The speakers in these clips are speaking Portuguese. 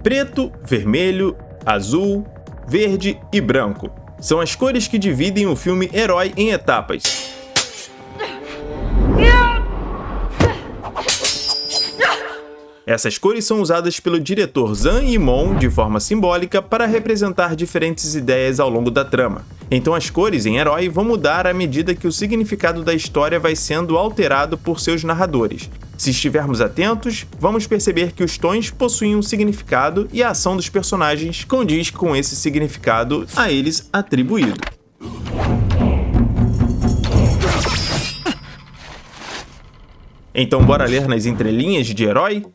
Preto, vermelho, azul, verde e branco. São as cores que dividem o filme Herói em etapas. Essas cores são usadas pelo diretor Zhang Yimou de forma simbólica para representar diferentes ideias ao longo da trama. Então as cores em Herói vão mudar à medida que o significado da história vai sendo alterado por seus narradores. Se estivermos atentos, vamos perceber que os tons possuem um significado e a ação dos personagens condiz com esse significado a eles atribuído. Então bora ler nas entrelinhas de Herói?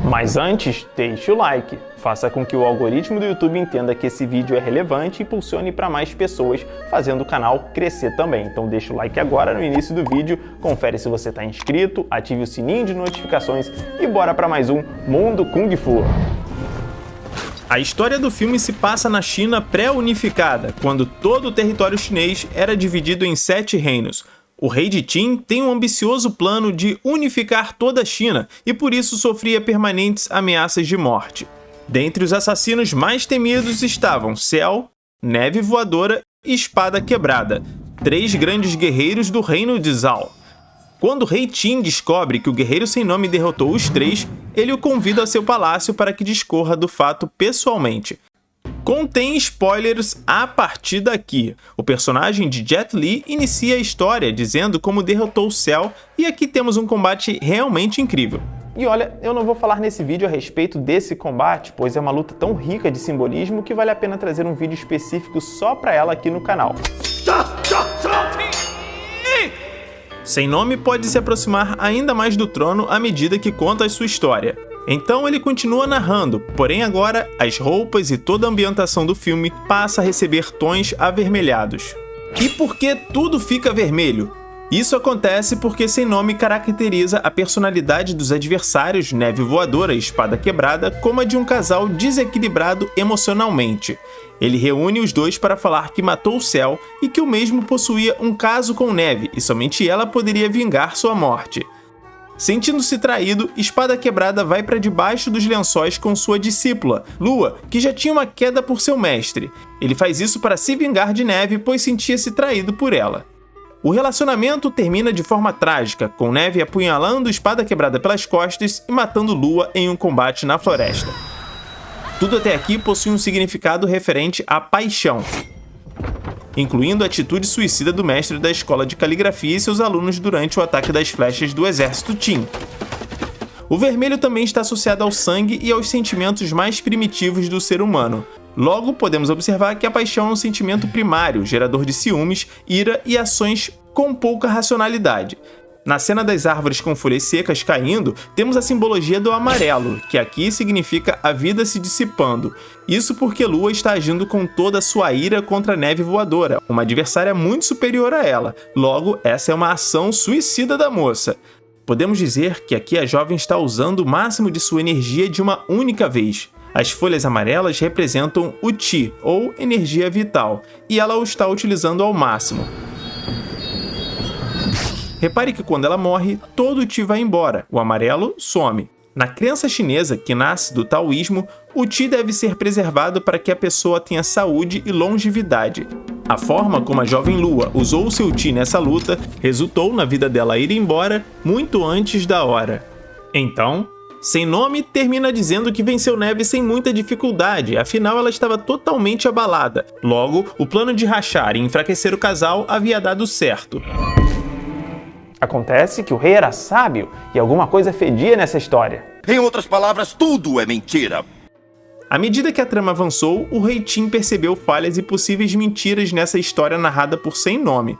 Mas antes, deixe o like, faça com que o algoritmo do YouTube entenda que esse vídeo é relevante e impulsione para mais pessoas, fazendo o canal crescer também. Então deixa o like agora no início do vídeo, confere se você está inscrito, ative o sininho de notificações e bora para mais um Mundo Kung Fu. A história do filme se passa na China pré-unificada, quando todo o território chinês era dividido em 7 reinos. O rei de Qin tem um ambicioso plano de unificar toda a China e por isso sofria permanentes ameaças de morte. Dentre os assassinos mais temidos estavam Cell, Neve Voadora e Espada Quebrada, 3 grandes guerreiros do reino de Zhao. Quando o rei Qin descobre que o guerreiro sem nome derrotou os 3, ele o convida a seu palácio para que discorra do fato pessoalmente. Contém spoilers a partir daqui. O personagem de Jet Li inicia a história dizendo como derrotou o Cell e aqui temos um combate realmente incrível. E olha, eu não vou falar nesse vídeo a respeito desse combate, pois é uma luta tão rica de simbolismo que vale a pena trazer um vídeo específico só para ela aqui no canal. Sem Nome pode se aproximar ainda mais do trono à medida que conta a sua história. Então ele continua narrando, porém agora as roupas e toda a ambientação do filme passa a receber tons avermelhados. E por que tudo fica vermelho? Isso acontece porque Sem Nome caracteriza a personalidade dos adversários Neve Voadora e Espada Quebrada como a de um casal desequilibrado emocionalmente. Ele reúne os dois para falar que matou o Cell e que o mesmo possuía um caso com Neve e somente ela poderia vingar sua morte. Sentindo-se traído, Espada Quebrada vai para debaixo dos lençóis com sua discípula, Lua, que já tinha uma queda por seu mestre. Ele faz isso para se vingar de Neve, pois sentia-se traído por ela. O relacionamento termina de forma trágica, com Neve apunhalando Espada Quebrada pelas costas e matando Lua em um combate na floresta. Tudo até aqui possui um significado referente à paixão, incluindo a atitude suicida do mestre da escola de caligrafia e seus alunos durante o ataque das flechas do exército Qin. O vermelho também está associado ao sangue e aos sentimentos mais primitivos do ser humano. Logo, podemos observar que a paixão é um sentimento primário, gerador de ciúmes, ira e ações com pouca racionalidade. Na cena das árvores com folhas secas caindo, temos a simbologia do amarelo, que aqui significa a vida se dissipando. Isso porque Lua está agindo com toda a sua ira contra a Neve Voadora, uma adversária muito superior a ela. Logo, essa é uma ação suicida da moça. Podemos dizer que aqui a jovem está usando o máximo de sua energia de uma única vez. As folhas amarelas representam o Qi, ou energia vital, e ela o está utilizando ao máximo. Repare que quando ela morre, todo o Qi vai embora, o amarelo some. Na crença chinesa, que nasce do taoísmo, o Qi deve ser preservado para que a pessoa tenha saúde e longevidade. A forma como a jovem Lua usou o seu Qi nessa luta resultou na vida dela ir embora muito antes da hora. Então, Sem Nome termina dizendo que venceu Neve sem muita dificuldade, afinal ela estava totalmente abalada. Logo, o plano de rachar e enfraquecer o casal havia dado certo. Acontece que o rei era sábio e alguma coisa fedia nessa história. Em outras palavras, tudo é mentira. À medida que a trama avançou, o rei Qin percebeu falhas e possíveis mentiras nessa história narrada por Sem Nome.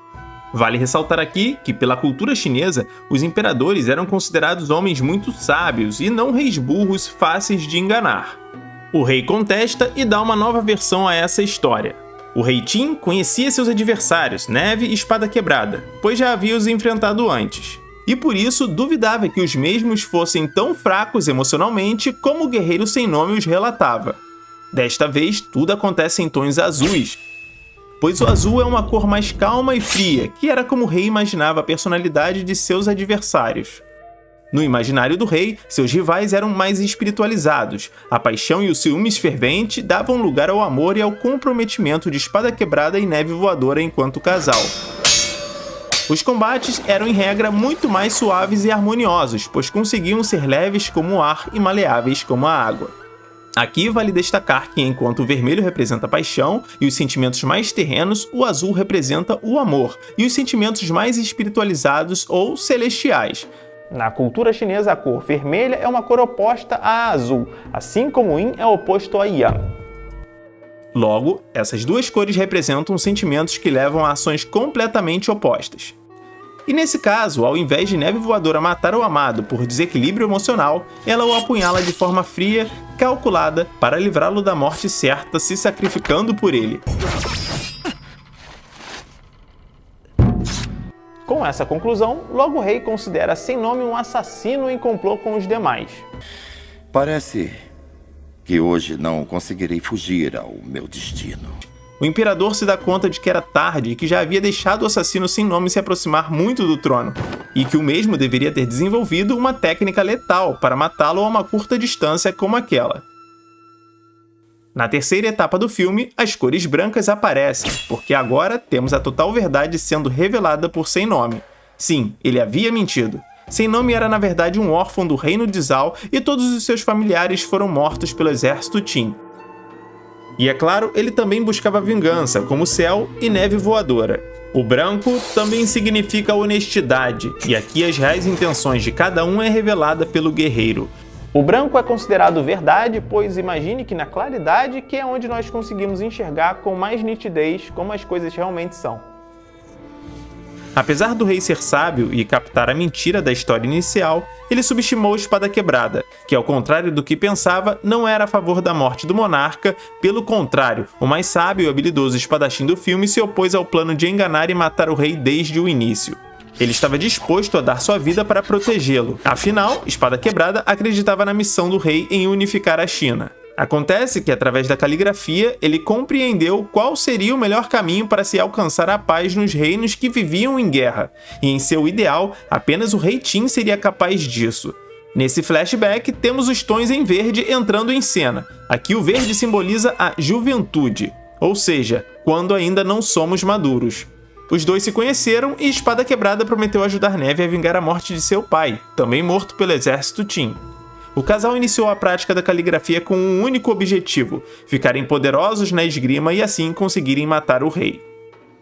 Vale ressaltar aqui que, pela cultura chinesa, os imperadores eram considerados homens muito sábios e não reis burros fáceis de enganar. O rei contesta e dá uma nova versão a essa história. O rei Qin conhecia seus adversários, Neve e Espada Quebrada, pois já havia os enfrentado antes. E por isso duvidava que os mesmos fossem tão fracos emocionalmente como o guerreiro Sem Nome os relatava. Desta vez, tudo acontece em tons azuis, pois o azul é uma cor mais calma e fria, que era como o rei imaginava a personalidade de seus adversários. No imaginário do rei, seus rivais eram mais espiritualizados. A paixão e o ciúmes fervente davam lugar ao amor e ao comprometimento de Espada Quebrada e Neve Voadora enquanto casal. Os combates eram em regra muito mais suaves e harmoniosos, pois conseguiam ser leves como o ar e maleáveis como a água. Aqui vale destacar que enquanto o vermelho representa a paixão e os sentimentos mais terrenos, o azul representa o amor e os sentimentos mais espiritualizados ou celestiais. Na cultura chinesa, a cor vermelha é uma cor oposta à azul, assim como o Yin é oposto a Yang. Logo, essas duas cores representam sentimentos que levam a ações completamente opostas. E nesse caso, ao invés de Neve Voadora matar o amado por desequilíbrio emocional, ela o apunhala de forma fria, calculada, para livrá-lo da morte certa, se sacrificando por ele. Com essa conclusão, logo o rei considera Sem Nome um assassino em complô com os demais. Parece que hoje não conseguirei fugir ao meu destino. O imperador se dá conta de que era tarde e que já havia deixado o assassino Sem Nome se aproximar muito do trono, e que o mesmo deveria ter desenvolvido uma técnica letal para matá-lo a uma curta distância como aquela. Na terceira etapa do filme, as cores brancas aparecem, porque agora temos a total verdade sendo revelada por Sem Nome. Sim, ele havia mentido. Sem Nome era na verdade um órfão do reino de Zhao e todos os seus familiares foram mortos pelo exército Qin. E é claro, ele também buscava vingança, como Céu e Neve Voadora. O branco também significa honestidade, e aqui as reais intenções de cada um é revelada pelo guerreiro. O branco é considerado verdade, pois imagine que na claridade que é onde nós conseguimos enxergar com mais nitidez como as coisas realmente são. Apesar do rei ser sábio e captar a mentira da história inicial, ele subestimou a Espada Quebrada, que ao contrário do que pensava, não era a favor da morte do monarca, pelo contrário, o mais sábio e habilidoso espadachim do filme se opôs ao plano de enganar e matar o rei desde o início. Ele estava disposto a dar sua vida para protegê-lo. Afinal, Espada Quebrada acreditava na missão do rei em unificar a China. Acontece que, através da caligrafia, ele compreendeu qual seria o melhor caminho para se alcançar a paz nos reinos que viviam em guerra, e em seu ideal, apenas o rei Qin seria capaz disso. Nesse flashback, temos os tons em verde entrando em cena. Aqui o verde simboliza a juventude, ou seja, quando ainda não somos maduros. Os dois se conheceram e Espada Quebrada prometeu ajudar Neve a vingar a morte de seu pai, também morto pelo exército Qin. O casal iniciou a prática da caligrafia com um único objetivo: ficarem poderosos na esgrima e assim conseguirem matar o rei.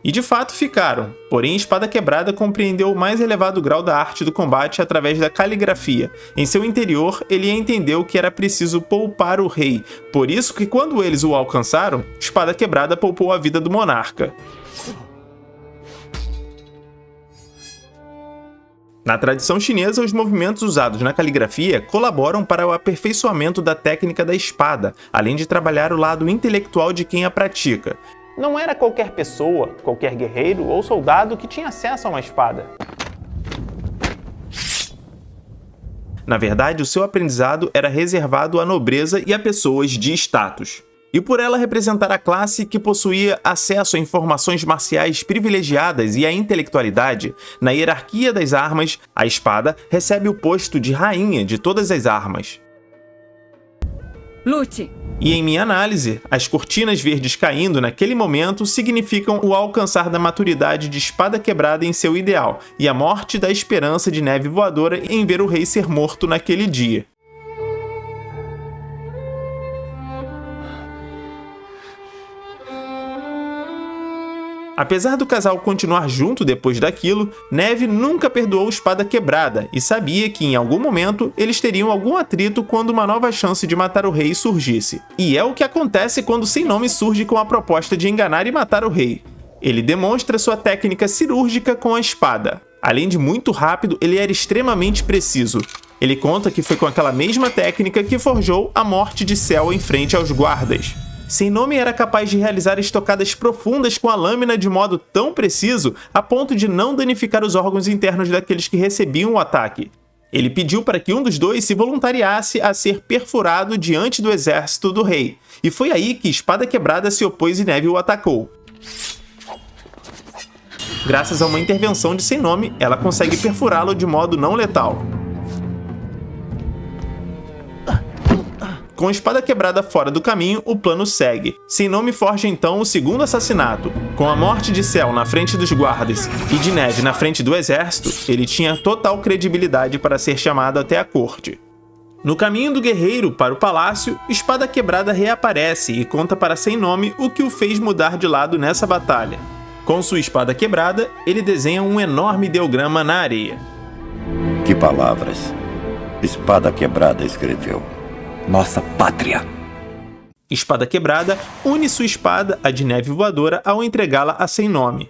E de fato ficaram, porém Espada Quebrada compreendeu o mais elevado grau da arte do combate através da caligrafia. Em seu interior, ele entendeu que era preciso poupar o rei, por isso que quando eles o alcançaram, Espada Quebrada poupou a vida do monarca. Na tradição chinesa, os movimentos usados na caligrafia colaboram para o aperfeiçoamento da técnica da espada, além de trabalhar o lado intelectual de quem a pratica. Não era qualquer pessoa, qualquer guerreiro ou soldado que tinha acesso a uma espada. Na verdade, o seu aprendizado era reservado à nobreza e a pessoas de status. E por ela representar a classe que possuía acesso a informações marciais privilegiadas e à intelectualidade, na hierarquia das armas, a espada recebe o posto de rainha de todas as armas. Lute! E em minha análise, as cortinas verdes caindo naquele momento significam o alcançar da maturidade de Espada Quebrada em seu ideal, e a morte da esperança de Neve Voadora em ver o rei ser morto naquele dia. Apesar do casal continuar junto depois daquilo, Neve nunca perdoou Espada Quebrada e sabia que em algum momento eles teriam algum atrito quando uma nova chance de matar o rei surgisse. E é o que acontece quando Sem Nome surge com a proposta de enganar e matar o rei. Ele demonstra sua técnica cirúrgica com a espada. Além de muito rápido, ele era extremamente preciso. Ele conta que foi com aquela mesma técnica que forjou a morte de Cell em frente aos guardas. Sem Nome era capaz de realizar estocadas profundas com a lâmina de modo tão preciso a ponto de não danificar os órgãos internos daqueles que recebiam o ataque. Ele pediu para que um dos dois se voluntariasse a ser perfurado diante do exército do rei, e foi aí que Espada Quebrada se opôs e Neve o atacou. Graças a uma intervenção de Sem Nome, ela consegue perfurá-lo de modo não letal. Com a espada quebrada fora do caminho, o plano segue. Sem Nome forja então o segundo assassinato. Com a morte de Cell na frente dos guardas e de Neve na frente do exército, ele tinha total credibilidade para ser chamado até a corte. No caminho do guerreiro para o palácio, Espada Quebrada reaparece e conta para Sem Nome o que o fez mudar de lado nessa batalha. Com sua espada quebrada, ele desenha um enorme ideograma na areia. Que palavras Espada Quebrada escreveu? Nossa pátria. Espada Quebrada une sua espada, a de Neve Voadora, ao entregá-la a Sem Nome.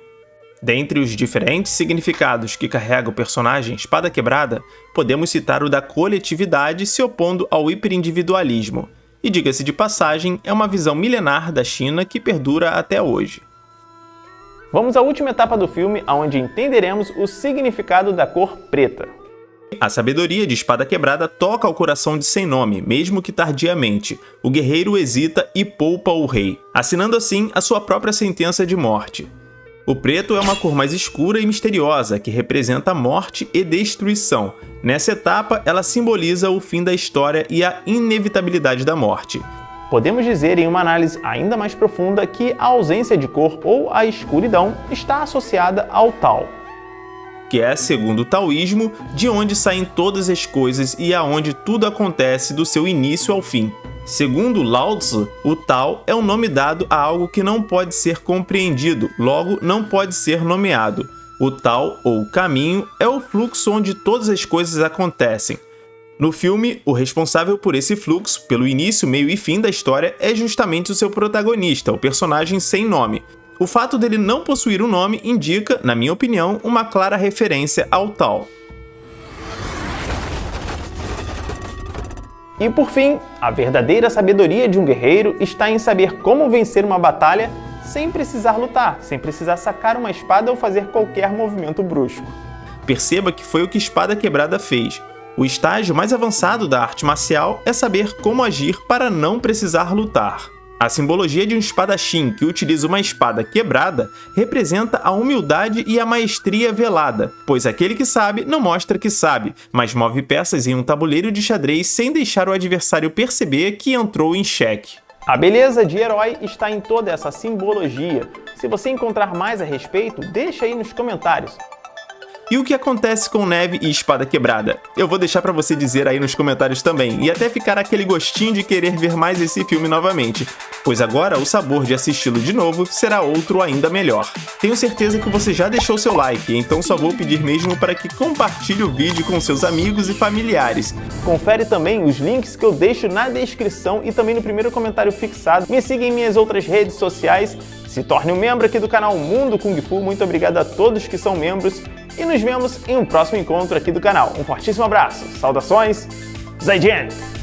Dentre os diferentes significados que carrega o personagem Espada Quebrada, podemos citar o da coletividade se opondo ao hiperindividualismo, e diga-se de passagem, é uma visão milenar da China que perdura até hoje. Vamos à última etapa do filme, onde entenderemos o significado da cor preta. A sabedoria de Espada Quebrada toca ao coração de Sem Nome, mesmo que tardiamente. O guerreiro hesita e poupa o rei, assinando assim a sua própria sentença de morte. O preto é uma cor mais escura e misteriosa, que representa a morte e destruição. Nessa etapa, ela simboliza o fim da história e a inevitabilidade da morte. Podemos dizer, em uma análise ainda mais profunda, que a ausência de cor ou a escuridão está associada ao Tao, que é, segundo o taoísmo, de onde saem todas as coisas e aonde tudo acontece do seu início ao fim. Segundo Lao Tzu, o Tao é um nome dado a algo que não pode ser compreendido, logo não pode ser nomeado. O Tao, ou caminho, é o fluxo onde todas as coisas acontecem. No filme, o responsável por esse fluxo, pelo início, meio e fim da história, é justamente o seu protagonista, o personagem Sem Nome. O fato dele não possuir um nome indica, na minha opinião, uma clara referência ao Tao. E por fim, a verdadeira sabedoria de um guerreiro está em saber como vencer uma batalha sem precisar lutar, sem precisar sacar uma espada ou fazer qualquer movimento brusco. Perceba que foi o que Espada Quebrada fez. O estágio mais avançado da arte marcial é saber como agir para não precisar lutar. A simbologia de um espadachim que utiliza uma espada quebrada representa a humildade e a maestria velada, pois aquele que sabe não mostra que sabe, mas move peças em um tabuleiro de xadrez sem deixar o adversário perceber que entrou em xeque. A beleza de herói está em toda essa simbologia. Se você encontrar mais a respeito, deixa aí nos comentários. E o que acontece com Neve e Espada Quebrada? Eu vou deixar pra você dizer aí nos comentários também, e até ficar aquele gostinho de querer ver mais esse filme novamente, pois agora o sabor de assisti-lo de novo será outro ainda melhor. Tenho certeza que você já deixou seu like, então só vou pedir mesmo para que compartilhe o vídeo com seus amigos e familiares. Confere também os links que eu deixo na descrição e também no primeiro comentário fixado. Me siga em minhas outras redes sociais, se torne um membro aqui do canal Mundo Kung Fu. Muito obrigado a todos que são membros. E nos vemos em um próximo encontro aqui do canal. Um fortíssimo abraço, saudações, Zaijian!